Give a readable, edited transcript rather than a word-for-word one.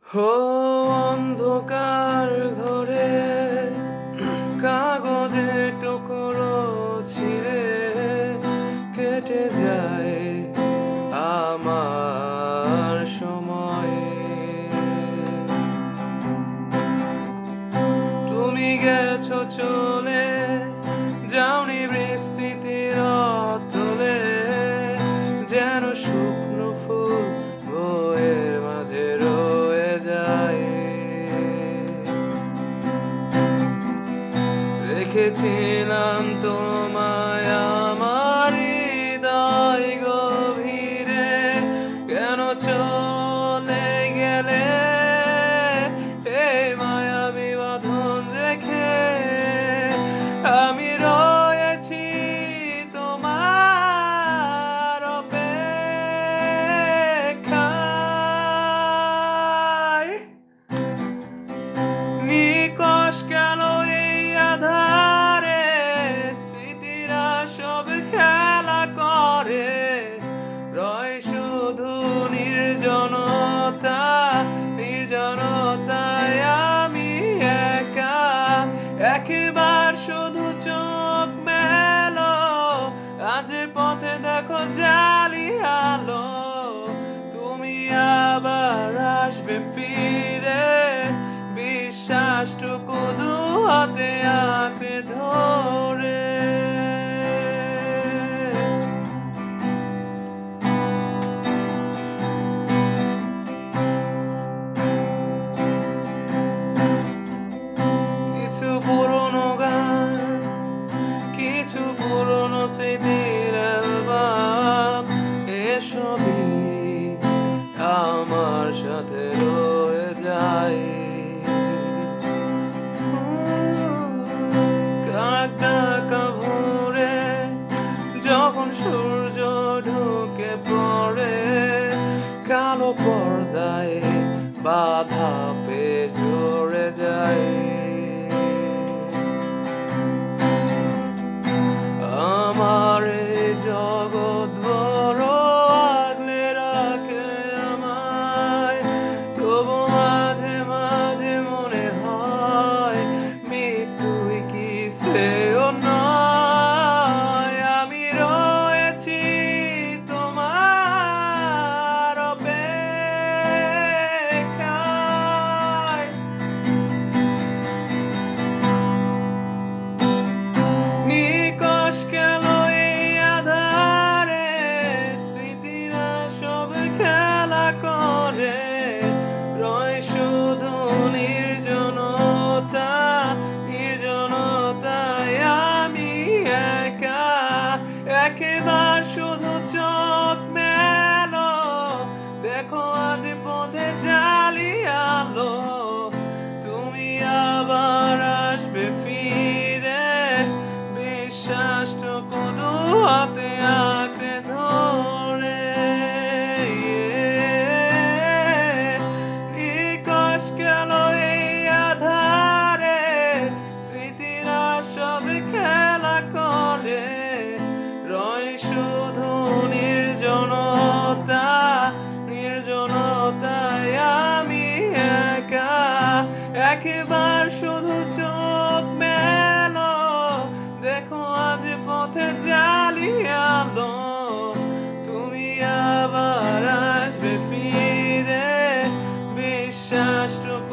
ও অন্ধকার ঘরে কাগজের টুকরো ছিঁড়ে কেটে যায় আমার সময়। তুমি গেছো চলে, যাওনি বিস্তৃতির অতলে, যেন শুকনো ফুল বইয়ের মাঝে রয়ে যায়। রেখেছিলাম তোমায় আমার হৃদয় গভীরে, কেন চলে গেলে এই মায়াবী বাঁধন রেখে? আমি রয়েছি তোমার অপেক্ষায়। নিকষ কেন এই আধারে, স্মৃতিরা সব খেলা করে, রয় শুধু নির্জনতা, নির্জনতায় আমি একা। একবার শুধু চোখ মেলো, আজ পথে দেখো জালি আলো, তুমি আবার আসবে ফিরে, বিশ্বাসটুকু দু হাতে আঁকড়ে ধরে। কিছু পুরনো গান, কিছু পুরনো স্মৃতির অ্যালবাম, এসবই আমার সাথে রয়ে যায়। কাক ডাকা ভোরে যখন সূর্য ঢুকে পড়ে, কালো পর্দায় বাধা পেয়ে ঝরে যায়। আমার এই জগৎ বড় আগলে রাখে আমায়, তবু মাঝে মাঝে মনে হয় মৃত্যুই কি শ্রেয় নয়। আমি রয়েছি তোমার অপেক্ষায়। নিকষ কেন এই আধারে, স্মৃতিরা সব খেলা করে, রয় শুধু নির্জনতা, নির্জনতায় আমি একা। একবার শুধু চোখ মেলো, দেখো আজ পথে জালি আলো, তুমি আবার আসবে ফিরে, বিশ্বাসটুকু দু হাতে আঁকড়ে ধরে। নিকষ গেল এই আধারে, স্মৃতিরা সব খেলা করে, রয় শুধু নির্জনতা, নির্জনতায় আমি একা। একবার শুধু চোখ মেলো, দেখো আজ পথে জালি আলো, তুমি আবার আসবে ফিরে, বিশ্বাসটুকু